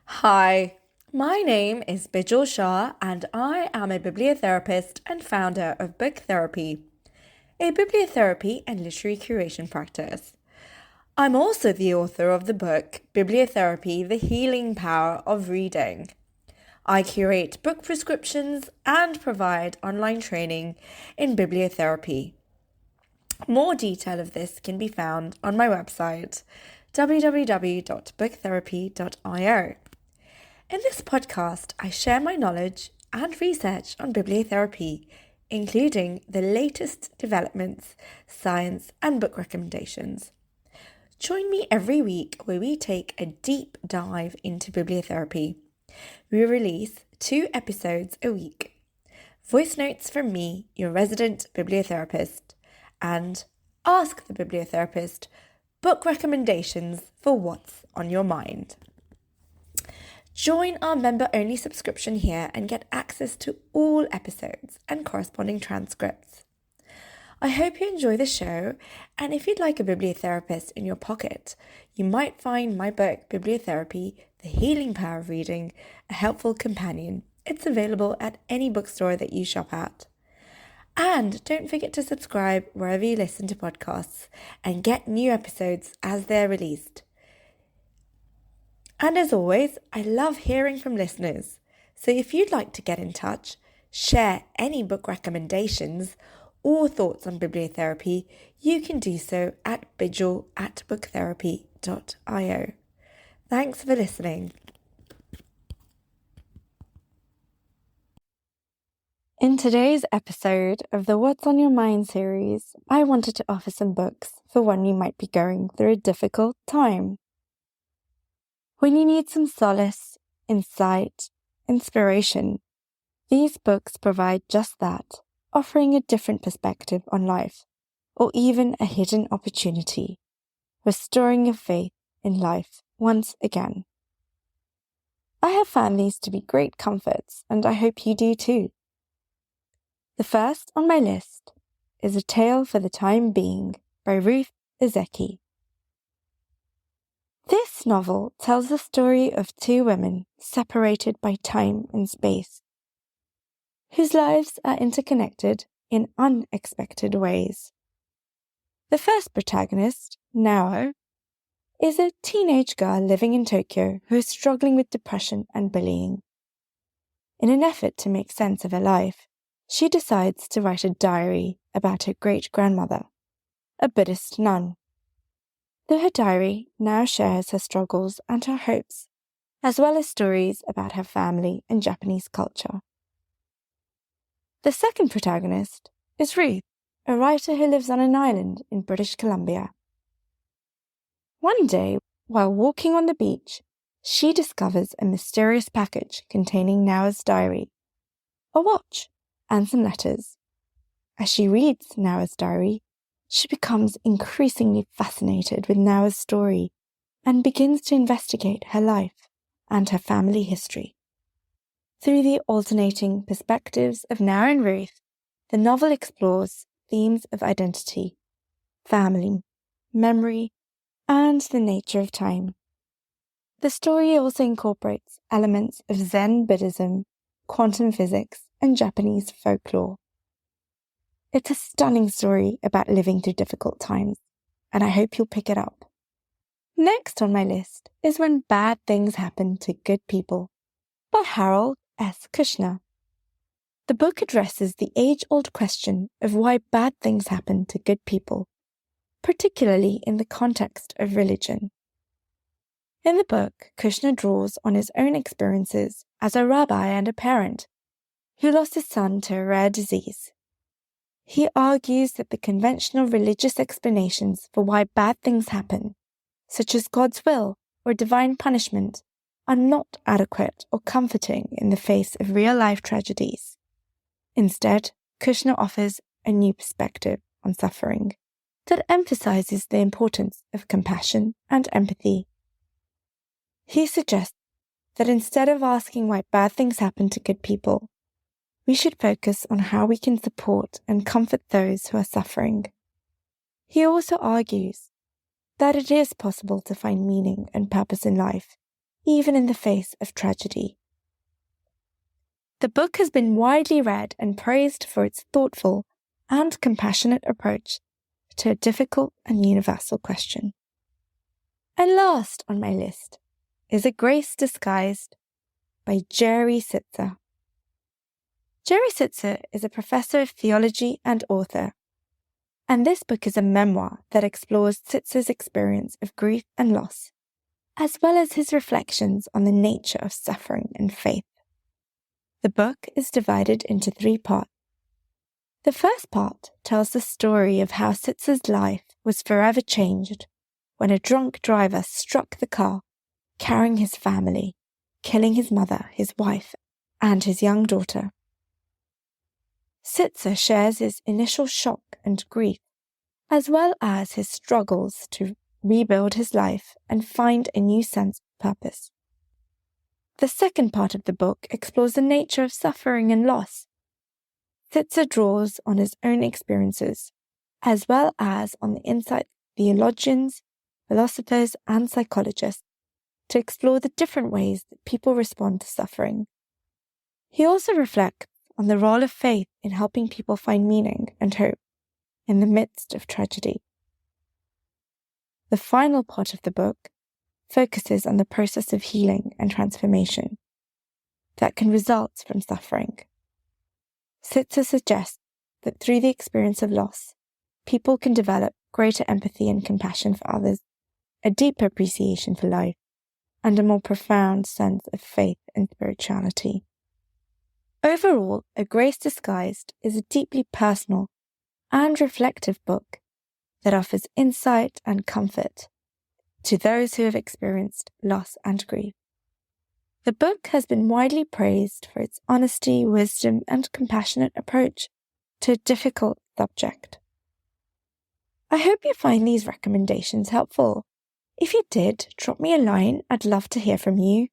Hi, my name is Bijal Shah and I am a bibliotherapist and founder of Book Therapy, a bibliotherapy and literary curation practice. I'm also the author of the book Bibliotherapy, The Healing Power of Reading. I curate book prescriptions and provide online training in bibliotherapy. More detail of this can be found on my website, www.booktherapy.io. In this podcast, I share my knowledge and research on bibliotherapy, including the latest developments, science, and book recommendations. Join me every week where we take a deep dive into bibliotherapy. We release 2 episodes a week. Voice notes from me, your resident bibliotherapist, and Ask the Bibliotherapist, book recommendations for what's on your mind. Join our member-only subscription here and get access to all episodes and corresponding transcripts. I hope you enjoy the show, and if you'd like a bibliotherapist in your pocket, you might find my book, Bibliotherapy, The Healing Power of Reading, a helpful companion. It's available at any bookstore that you shop at. And don't forget to subscribe wherever you listen to podcasts and get new episodes as they're released. And as always, I love hearing from listeners. So if you'd like to get in touch, share any book recommendations or thoughts on bibliotherapy, you can do so at bijal@booktherapy.io. Thanks for listening. In today's episode of the What's on Your Mind series, I wanted to offer some books for when you might be going through a difficult time. When you need some solace, insight, inspiration, these books provide just that, offering a different perspective on life, or even a hidden opportunity, restoring your faith in life once again. I have found these to be great comforts, and I hope you do too. The first on my list is A Tale for the Time Being by Ruth Ezeki. This novel tells the story of 2 women separated by time and space, whose lives are interconnected in unexpected ways. The first protagonist, Nao, is a teenage girl living in Tokyo who is struggling with depression and bullying. In an effort to make sense of her life, she decides to write a diary about her great-grandmother, a Buddhist nun. Through her diary, Nao shares her struggles and her hopes, as well as stories about her family and Japanese culture. The second protagonist is Ruth, a writer who lives on an island in British Columbia. One day, while walking on the beach, she discovers a mysterious package containing Nao's diary, a watch, and some letters. As she reads Nao's diary, she becomes increasingly fascinated with Nao's story and begins to investigate her life and her family history. Through the alternating perspectives of Nao and Ruth, the novel explores themes of identity, family, memory, and the nature of time. The story also incorporates elements of Zen Buddhism, quantum physics, and Japanese folklore. It's a stunning story about living through difficult times, and I hope you'll pick it up. Next on my list is When Bad Things Happen to Good People by Harold S. Kushner. The book addresses the age-old question of why bad things happen to good people, particularly in the context of religion. In the book, Kushner draws on his own experiences as a rabbi and a parent who lost his son to a rare disease. He argues that the conventional religious explanations for why bad things happen, such as God's will or divine punishment, are not adequate or comforting in the face of real-life tragedies. Instead, Kushner offers a new perspective on suffering that emphasizes the importance of compassion and empathy. He suggests that instead of asking why bad things happen to good people, we should focus on how we can support and comfort those who are suffering. He also argues that it is possible to find meaning and purpose in life, even in the face of tragedy. The book has been widely read and praised for its thoughtful and compassionate approach to a difficult and universal question. And last on my list is A Grace Disguised by Jerry Sittser. Jerry Sittser is a professor of theology and author, and this book is a memoir that explores Sitzer's experience of grief and loss, as well as his reflections on the nature of suffering and faith. The book is divided into 3 parts. The first part tells the story of how Sitzer's life was forever changed when a drunk driver struck the car, carrying his family, killing his mother, his wife, and his young daughter. Sittser shares his initial shock and grief, as well as his struggles to rebuild his life and find a new sense of purpose. The second part of the book explores the nature of suffering and loss. Sittser draws on his own experiences, as well as on the insights of theologians, philosophers, and psychologists, to explore the different ways that people respond to suffering. He also reflects on the role of faith in helping people find meaning and hope in the midst of tragedy. The final part of the book focuses on the process of healing and transformation that can result from suffering. Sittser suggests that through the experience of loss, people can develop greater empathy and compassion for others, a deeper appreciation for life, and a more profound sense of faith and spirituality. Overall, A Grace Disguised is a deeply personal and reflective book that offers insight and comfort to those who have experienced loss and grief. The book has been widely praised for its honesty, wisdom, and compassionate approach to a difficult subject. I hope you find these recommendations helpful. If you did, drop me a line. I'd love to hear from you.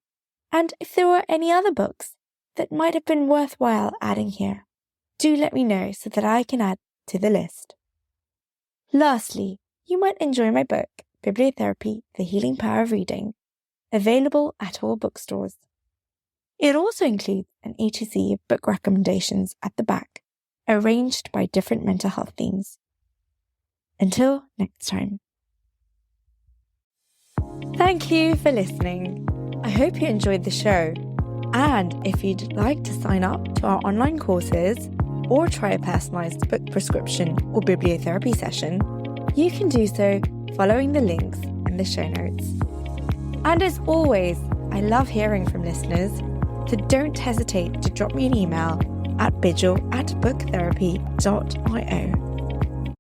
And if there were any other books that might have been worthwhile adding here, do let me know so that I can add to the list. Lastly, you might enjoy my book, Bibliotherapy, The Healing Power of Reading, available at all bookstores. It also includes an A to Z of book recommendations at the back, arranged by different mental health themes. Until next time. Thank you for listening. I hope you enjoyed the show. And if you'd like to sign up to our online courses or try a personalised book prescription or bibliotherapy session, you can do so following the links in the show notes. And as always, I love hearing from listeners, so don't hesitate to drop me an email at bidgel@booktherapy.io.